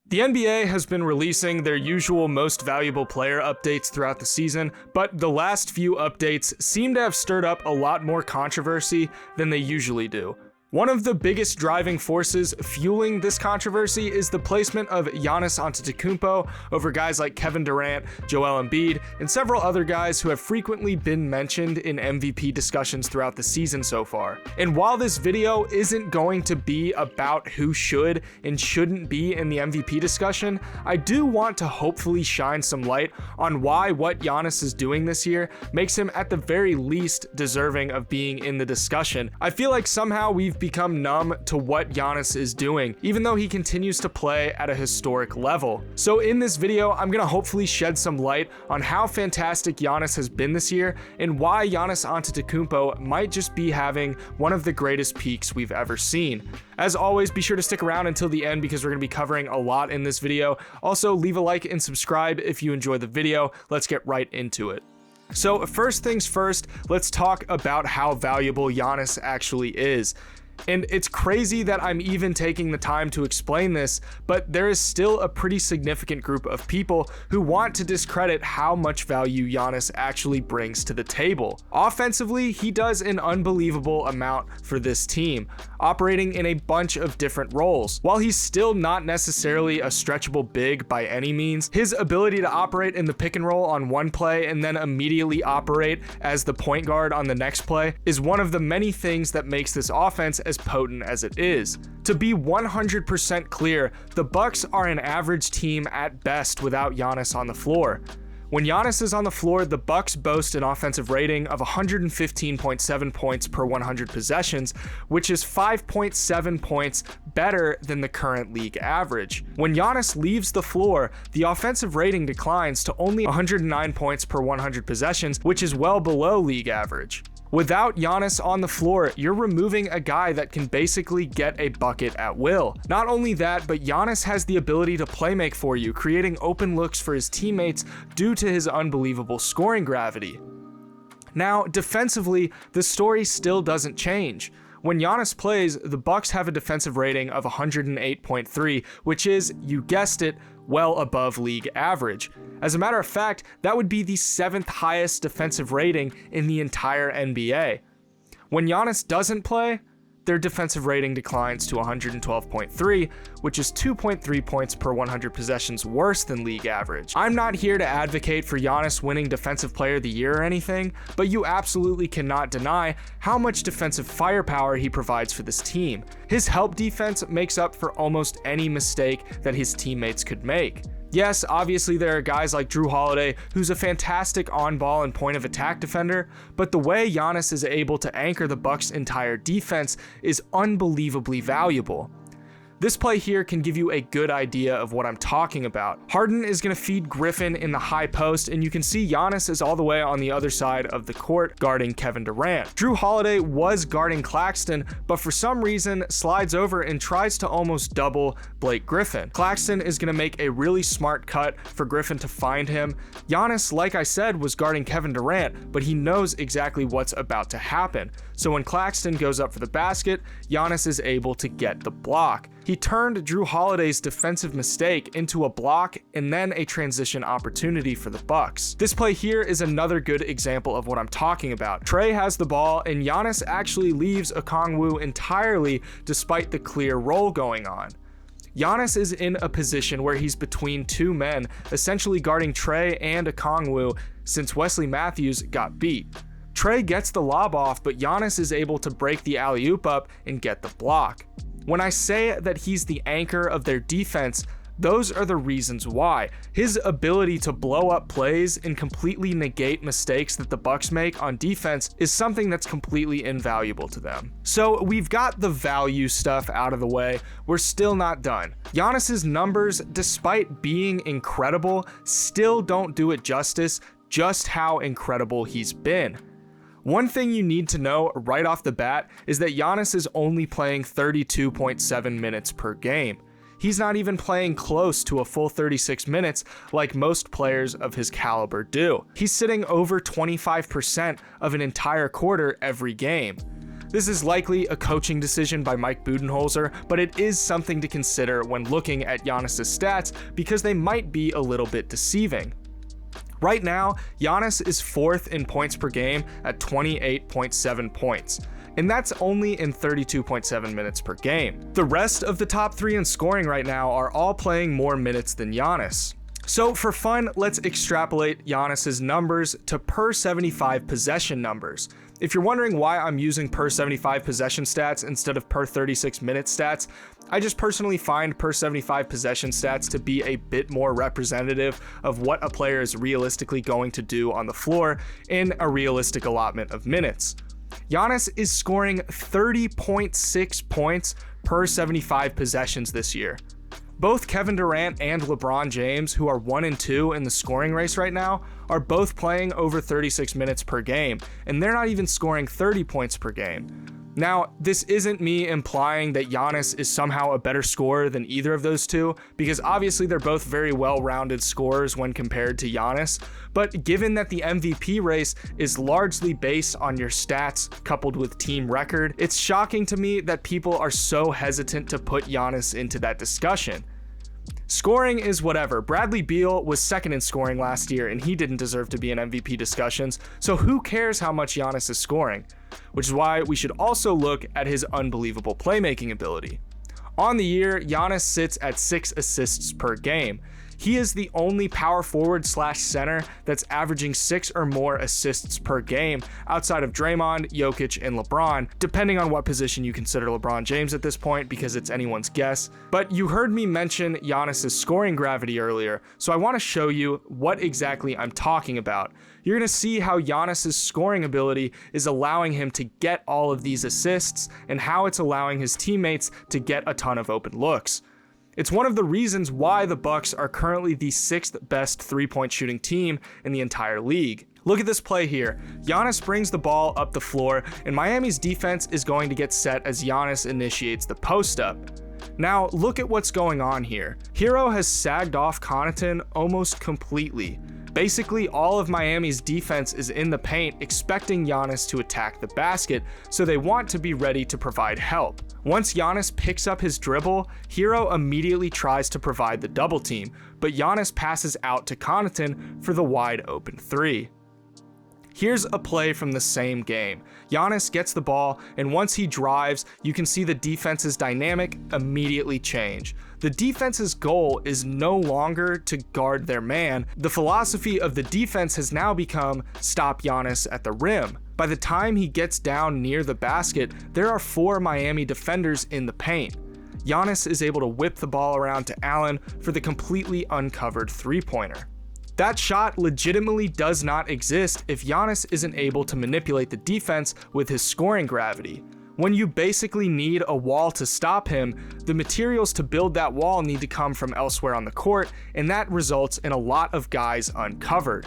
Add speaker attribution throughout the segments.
Speaker 1: The NBA has been releasing their usual most valuable player updates throughout the season, but the last few updates seem to have stirred up a lot more controversy than they usually do. One of the biggest driving forces fueling this controversy is the placement of Giannis Antetokounmpo over guys like Kevin Durant, Joel Embiid, and several other guys who have frequently been mentioned in MVP discussions throughout the season so far. And while this video isn't going to be about who should and shouldn't be in the MVP discussion, I do want to hopefully shine some light on why what Giannis is doing this year makes him at the very least deserving of being in the discussion. I feel like somehow we've become numb to what Giannis is doing, even though he continues to play at a historic level. So in this video, I'm gonna hopefully shed some light on how fantastic Giannis has been this year and why Giannis Antetokounmpo might just be having one of the greatest peaks we've ever seen. As always, be sure to stick around until the end because we're gonna be covering a lot in this video. Also, leave a like and subscribe if you enjoy the video. Let's get right into it. So first things first, let's talk about how valuable Giannis actually is. And it's crazy that I'm even taking the time to explain this, but there is still a pretty significant group of people who want to discredit how much value Giannis actually brings to the table. Offensively, he does an unbelievable amount for this team, operating in a bunch of different roles. While he's still not necessarily a stretchable big by any means, his ability to operate in the pick and roll on one play and then immediately operate as the point guard on the next play is one of the many things that makes this offense as potent as it is. To be 100% clear, the Bucks are an average team at best without Giannis on the floor. When Giannis is on the floor, the Bucks boast an offensive rating of 115.7 points per 100 possessions, which is 5.7 points better than the current league average. When Giannis leaves the floor, the offensive rating declines to only 109 points per 100 possessions, which is well below league average. Without Giannis on the floor, you're removing a guy that can basically get a bucket at will. Not only that, but Giannis has the ability to playmake for you, creating open looks for his teammates due to his unbelievable scoring gravity. Now, defensively, the story still doesn't change. When Giannis plays, the Bucks have a defensive rating of 108.3, which is, you guessed it, well above league average. As a matter of fact, that would be the 7th highest defensive rating in the entire NBA. When Giannis doesn't play, their defensive rating declines to 112.3, which is 2.3 points per 100 possessions worse than league average. I'm not here to advocate for Giannis winning Defensive Player of the Year or anything, but you absolutely cannot deny how much defensive firepower he provides for this team. His help defense makes up for almost any mistake that his teammates could make. Yes, obviously there are guys like Jrue Holiday, who's a fantastic on-ball and point-of-attack defender, but the way Giannis is able to anchor the Bucks' entire defense is unbelievably valuable. This play here can give you a good idea of what I'm talking about. Harden is going to feed Griffin in the high post, and you can see Giannis is all the way on the other side of the court guarding Kevin Durant. Jrue Holiday was guarding Claxton, but for some reason slides over and tries to almost double Blake Griffin. Claxton is going to make a really smart cut for Griffin to find him. Giannis, like I said, was guarding Kevin Durant, but he knows exactly what's about to happen. So when Claxton goes up for the basket, Giannis is able to get the block. He turned Jrue Holiday's defensive mistake into a block and then a transition opportunity for the Bucks. This play here is another good example of what I'm talking about. Trae has the ball and Giannis actually leaves Okongwu entirely despite the clear roll going on. Giannis is in a position where he's between two men, essentially guarding Trae and Okongwu since Wesley Matthews got beat. Trae gets the lob off, but Giannis is able to break the alley-oop up and get the block. When I say that he's the anchor of their defense, those are the reasons why. His ability to blow up plays and completely negate mistakes that the Bucks make on defense is something that's completely invaluable to them. So we've got the value stuff out of the way. We're still not done. Giannis's numbers, despite being incredible, still don't do it justice just how incredible he's been. One thing you need to know right off the bat is that Giannis is only playing 32.7 minutes per game. He's not even playing close to a full 36 minutes like most players of his caliber do. He's sitting over 25% of an entire quarter every game. This is likely a coaching decision by Mike Budenholzer, but it is something to consider when looking at Giannis's stats because they might be a little bit deceiving. Right now, Giannis is 4th in points per game at 28.7 points, and that's only in 32.7 minutes per game. The rest of the top 3 in scoring right now are all playing more minutes than Giannis. So for fun, let's extrapolate Giannis's numbers to per 75 possession numbers. If you're wondering why I'm using per 75 possession stats instead of per 36 minute stats, I just personally find per 75 possession stats to be a bit more representative of what a player is realistically going to do on the floor in a realistic allotment of minutes. Giannis is scoring 30.6 points per 75 possessions this year. Both Kevin Durant and LeBron James, who are 1 and 2 in the scoring race right now, are both playing over 36 minutes per game, and they're not even scoring 30 points per game. Now, this isn't me implying that Giannis is somehow a better scorer than either of those two, because obviously they're both very well-rounded scorers when compared to Giannis, but given that the MVP race is largely based on your stats coupled with team record, it's shocking to me that people are so hesitant to put Giannis into that discussion. Scoring is whatever. Bradley Beal was 2nd in scoring last year and he didn't deserve to be in MVP discussions, so who cares how much Giannis is scoring? Which is why we should also look at his unbelievable playmaking ability. On the year, Giannis sits at 6 assists per game. He is the only power forward / center that's averaging 6 or more assists per game outside of Draymond, Jokic, and LeBron, depending on what position you consider LeBron James at this point because it's anyone's guess. But you heard me mention Giannis's scoring gravity earlier, so I want to show you what exactly I'm talking about. You're going to see how Giannis's scoring ability is allowing him to get all of these assists and how it's allowing his teammates to get a ton of open looks. It's one of the reasons why the Bucks are currently the 6th best three-point shooting team in the entire league. Look at this play here. Giannis brings the ball up the floor, and Miami's defense is going to get set as Giannis initiates the post-up. Now, look at what's going on here. Hero has sagged off Connaughton almost completely. Basically, all of Miami's defense is in the paint expecting Giannis to attack the basket, so they want to be ready to provide help. Once Giannis picks up his dribble, Hero immediately tries to provide the double team, but Giannis passes out to Connaughton for the wide open 3. Here's a play from the same game. Giannis gets the ball, and once he drives, you can see the defense's dynamic immediately change. The defense's goal is no longer to guard their man. The philosophy of the defense has now become stop Giannis at the rim. By the time he gets down near the basket, there are 4 Miami defenders in the paint. Giannis is able to whip the ball around to Allen for the completely uncovered three-pointer. That shot legitimately does not exist if Giannis isn't able to manipulate the defense with his scoring gravity. When you basically need a wall to stop him, the materials to build that wall need to come from elsewhere on the court, and that results in a lot of guys uncovered.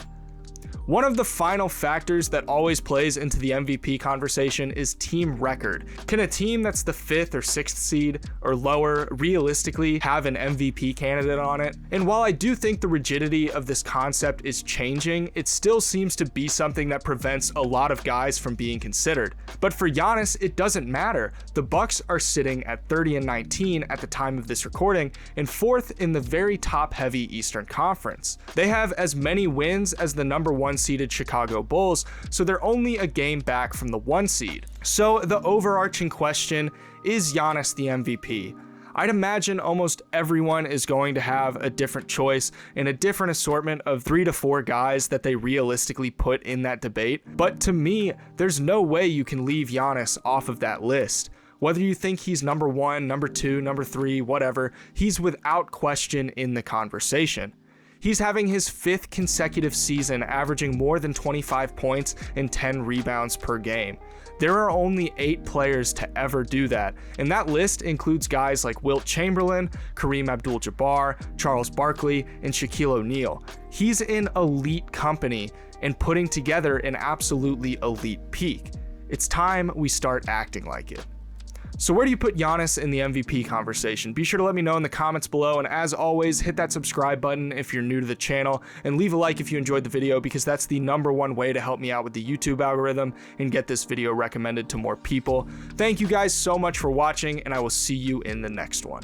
Speaker 1: One of the final factors that always plays into the MVP conversation is team record. Can a team that's the 5th or 6th seed or lower realistically have an MVP candidate on it? And while I do think the rigidity of this concept is changing, it still seems to be something that prevents a lot of guys from being considered. But for Giannis, it doesn't matter. The Bucks are sitting at 30-19 at the time of this recording and 4th in the very top-heavy Eastern Conference. They have as many wins as the number 1 seeded Chicago Bulls, so they're only a game back from the 1 seed. So the overarching question, is Giannis the MVP? I'd imagine almost everyone is going to have a different choice and a different assortment of 3 to 4 guys that they realistically put in that debate. But to me, there's no way you can leave Giannis off of that list. Whether you think he's number 1, number 2, number 3, whatever, he's without question in the conversation. He's having his 5th consecutive season averaging more than 25 points and 10 rebounds per game. There are only 8 players to ever do that, and that list includes guys like Wilt Chamberlain, Kareem Abdul-Jabbar, Charles Barkley, and Shaquille O'Neal. He's in elite company and putting together an absolutely elite peak. It's time we start acting like it. So where do you put Giannis in the MVP conversation? Be sure to let me know in the comments below, and as always, hit that subscribe button if you're new to the channel, and leave a like if you enjoyed the video, because that's the #1 way to help me out with the YouTube algorithm and get this video recommended to more people. Thank you guys so much for watching, and I will see you in the next one.